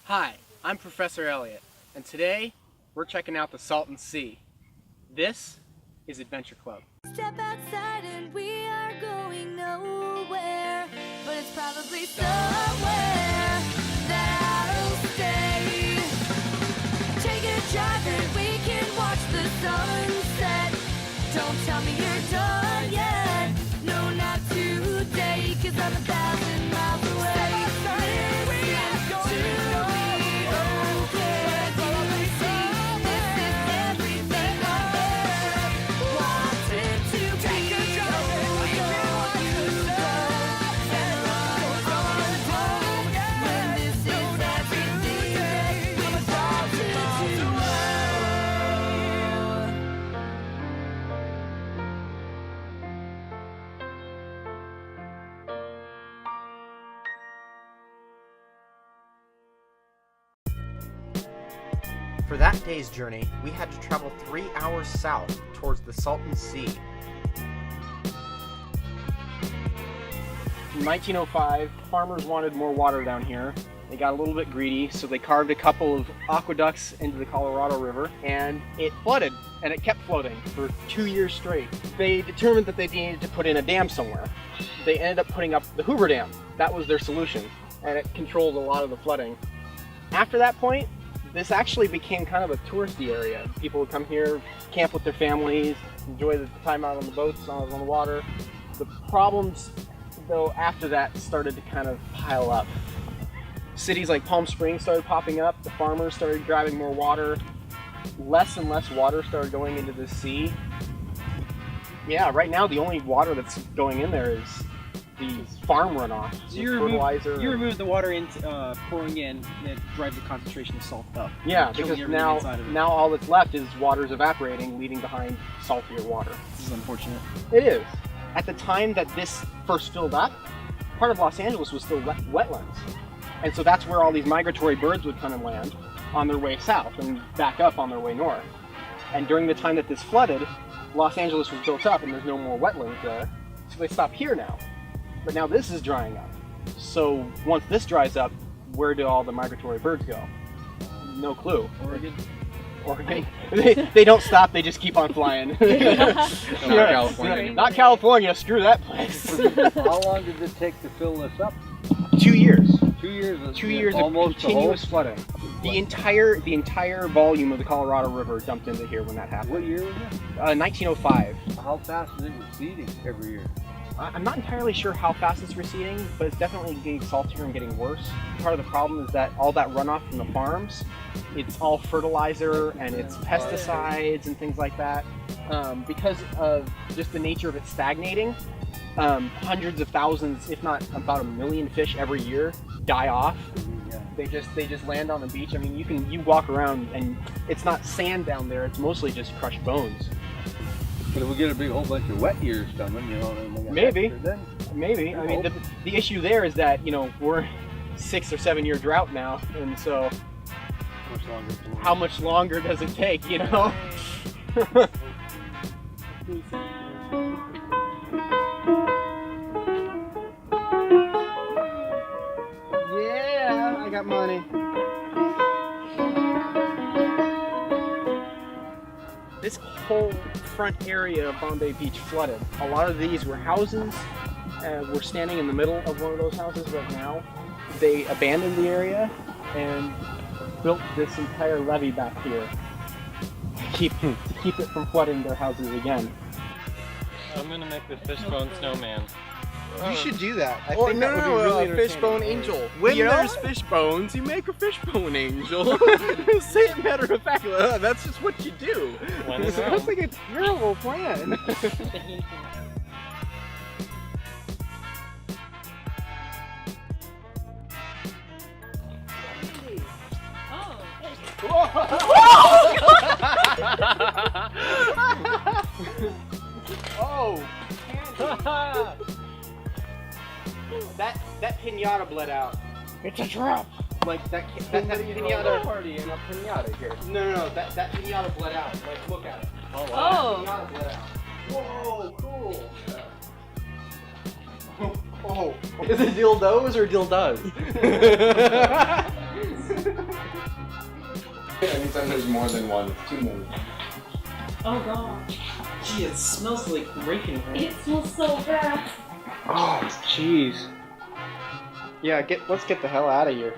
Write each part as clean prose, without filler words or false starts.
Hi, I'm Professor Elliot, and today we're checking out the Salton Sea. This is Adventure Club. Step outside and we are going nowhere, but it's probably somewhere that I'll stay. Take a drive and we can watch the sunset. Don't tell me you're done yet. No, not today, 'cause I'm 1,000 miles away. For that day's journey, we had to travel 3 hours south towards the Salton Sea. In 1905, farmers wanted more water down here. They got a little bit greedy, so they carved a couple of aqueducts into the Colorado River, and it flooded, and it kept flooding for 2 years straight. They determined that they needed to put in a dam somewhere. They ended up putting up the Hoover Dam. That was their solution, and it controlled a lot of the flooding. After that point, this actually became kind of a touristy area. People would come here, camp with their families, enjoy the time out on the boats, on the water. The problems, though, after that started to kind of pile up. Cities like Palm Springs started popping up, the farmers started grabbing more water, less and less water started going into the sea. Yeah, right now the only water that's going in there is the farm runoff. So you remove the water pouring in, and it drives the concentration of salt up. Yeah, because now all that's left is water's evaporating, leaving behind saltier water. This is unfortunate. It is. At the time that this first filled up, part of Los Angeles was still wetlands. And so that's where all these migratory birds would come and land on their way south and back up on their way north. And during the time that this flooded, Los Angeles was built up and there's no more wetlands there. So they stop here now. But now this is drying up. So once this dries up, where do all the migratory birds go? No clue. Oregon. They don't stop, they just keep on flying. Not California. Not California, screw that place. How long did it take to fill this up? 2 years. 2 years. 2 years of continuous flooding. The entire volume of the Colorado River dumped into here when that happened. What year was it? 1905. How fast is it receding every year? I'm not entirely sure how fast it's receding, but it's definitely getting saltier and getting worse. Part of the problem is that all that runoff from the farms, it's all fertilizer and it's pesticides and things like that. Because of just the nature of it stagnating, hundreds of thousands, if not about 1 million fish every year die off. They just land on the beach. I mean, you walk around and it's not sand down there, it's mostly just crushed bones. But if we get a big whole bunch of wet years coming, Maybe. I mean, the issue there is that, we're 6 or 7 year drought now, and so how much longer does it take, Yeah, I got money. This whole front area of Bombay Beach flooded. A lot of these were houses. We're standing in the middle of one of those houses right now. They abandoned the area and built this entire levee back here to keep it from flooding their houses again. I'm gonna make the fishbone snowman. You should do that. I think that would be really entertaining. Fishbone angel. When there's fish bones, you make a fishbone angel. Say it matter of fact. That's just what you do. Sounds like a terrible plan. Oh! That pinata bled out. It's a trap. Like that pinata party and a pinata here. No, that pinata bled out. Like, look at it. Oh wow. Pinata bled out. Whoa, cool. Oh. Is it dildos or dildoes? Anytime there's more than one, it's too many. Oh god. Gee, it smells like bacon. It smells so bad. Oh, jeez. Yeah, let's get the hell out of here.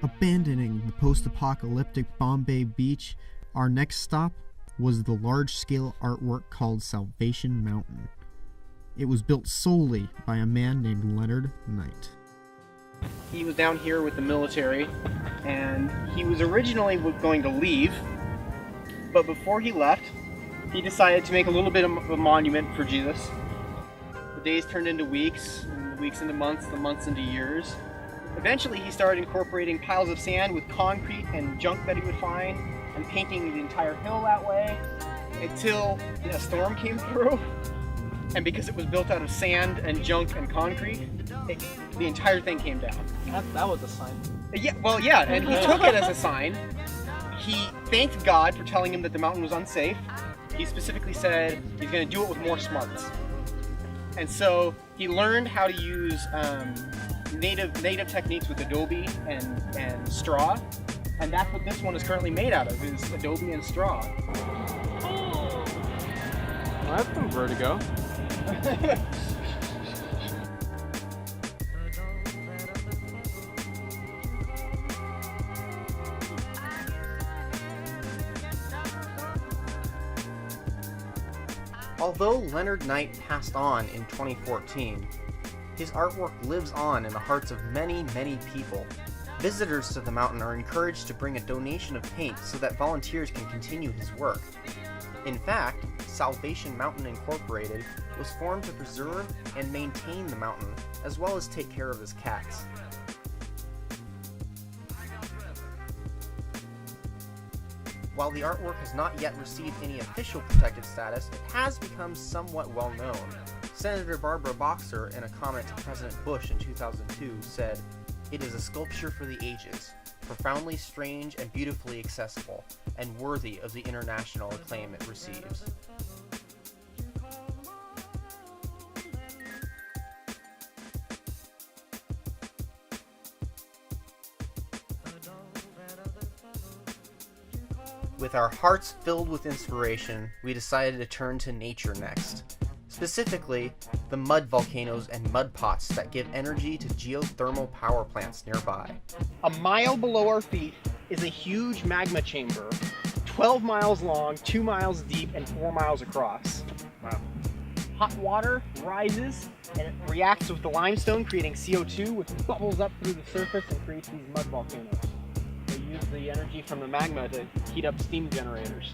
Abandoning the post-apocalyptic Bombay beach, our next stop was the large-scale artwork called Salvation Mountain. It was built solely by a man named Leonard Knight. He was down here with the military, and he was originally going to leave, but before he left, he decided to make a little bit of a monument for Jesus. The days turned into weeks, and the weeks into months, the months into years. Eventually, he started incorporating piles of sand with concrete and junk that he would find, and painting the entire hill that way, until a storm came through. And because it was built out of sand and junk and concrete, the entire thing came down. That was a sign. Yeah, and he took it as a sign. He thanked God for telling him that the mountain was unsafe. He specifically said he's going to do it with more smarts. And so he learned how to use native techniques with adobe and straw, and that's what this one is currently made out of, is adobe and straw. Well, that's some vertigo. Although Leonard Knight passed on in 2014, his artwork lives on in the hearts of many, many people. Visitors to the mountain are encouraged to bring a donation of paint so that volunteers can continue his work. In fact, Salvation Mountain Incorporated was formed to preserve and maintain the mountain, as well as take care of his cats. While the artwork has not yet received any official protected status, it has become somewhat well known. Senator Barbara Boxer, in a comment to President Bush in 2002, said, "It is a sculpture for the ages, profoundly strange and beautifully accessible, and worthy of the international acclaim it receives." With our hearts filled with inspiration, we decided to turn to nature next. Specifically, the mud volcanoes and mud pots that give energy to geothermal power plants nearby. A mile below our feet is a huge magma chamber, 12 miles long, 2 miles deep, and 4 miles across. Wow. Hot water rises and it reacts with the limestone, creating CO2, which bubbles up through the surface and creates these mud volcanoes. They use the energy from the magma to heat up steam generators.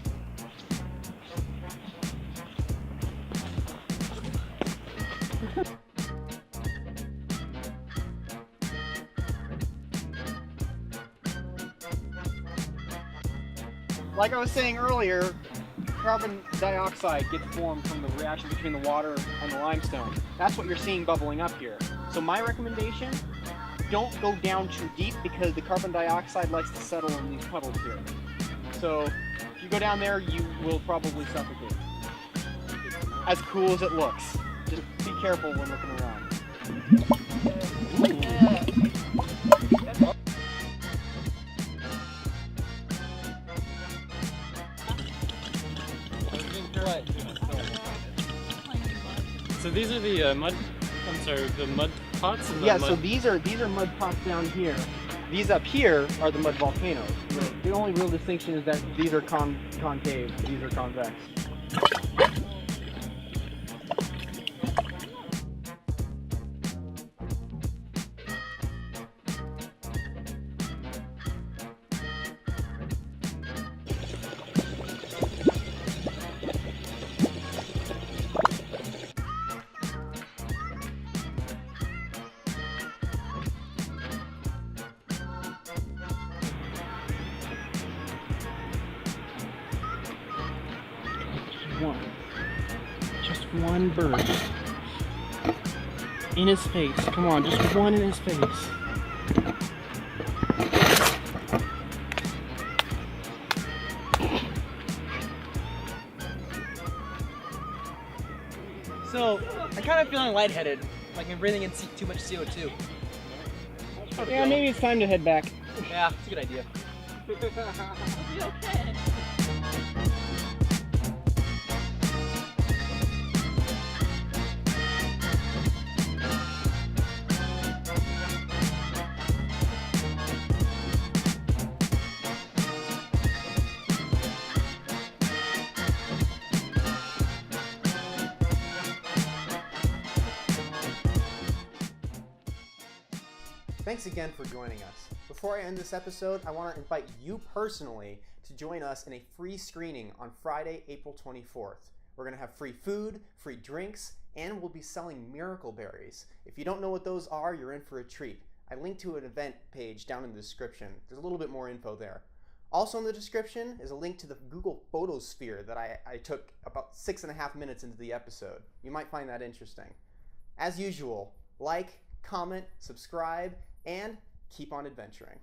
Like I was saying earlier, carbon dioxide gets formed from the reaction between the water and the limestone. That's what you're seeing bubbling up here. So my recommendation, don't go down too deep because the carbon dioxide likes to settle in these puddles here. So if you go down there, you will probably suffocate. As cool as it looks. Just be careful when looking around. So these are the the mud pots? And the Yeah, mud... so these are mud pots down here. These up here are the mud volcanoes. The only real distinction is that these are concave, these are convex. Just one bird in his face. Come on, just one in his face. So, I'm kind of feeling lightheaded, like I'm breathing in too much CO2. Yeah, maybe it's time to head back. Yeah, it's a good idea. It'll be okay. Thanks again for joining us. Before I end this episode, I want to invite you personally to join us in a free screening on Friday, April 24th. We're going to have free food, free drinks, and we'll be selling miracle berries. If you don't know what those are, you're in for a treat. I linked to an event page down in the description. There's a little bit more info there. Also in the description is a link to the Google Photosphere that I took about 6.5 minutes into the episode. You might find that interesting. As usual, like, comment, subscribe, and keep on adventuring.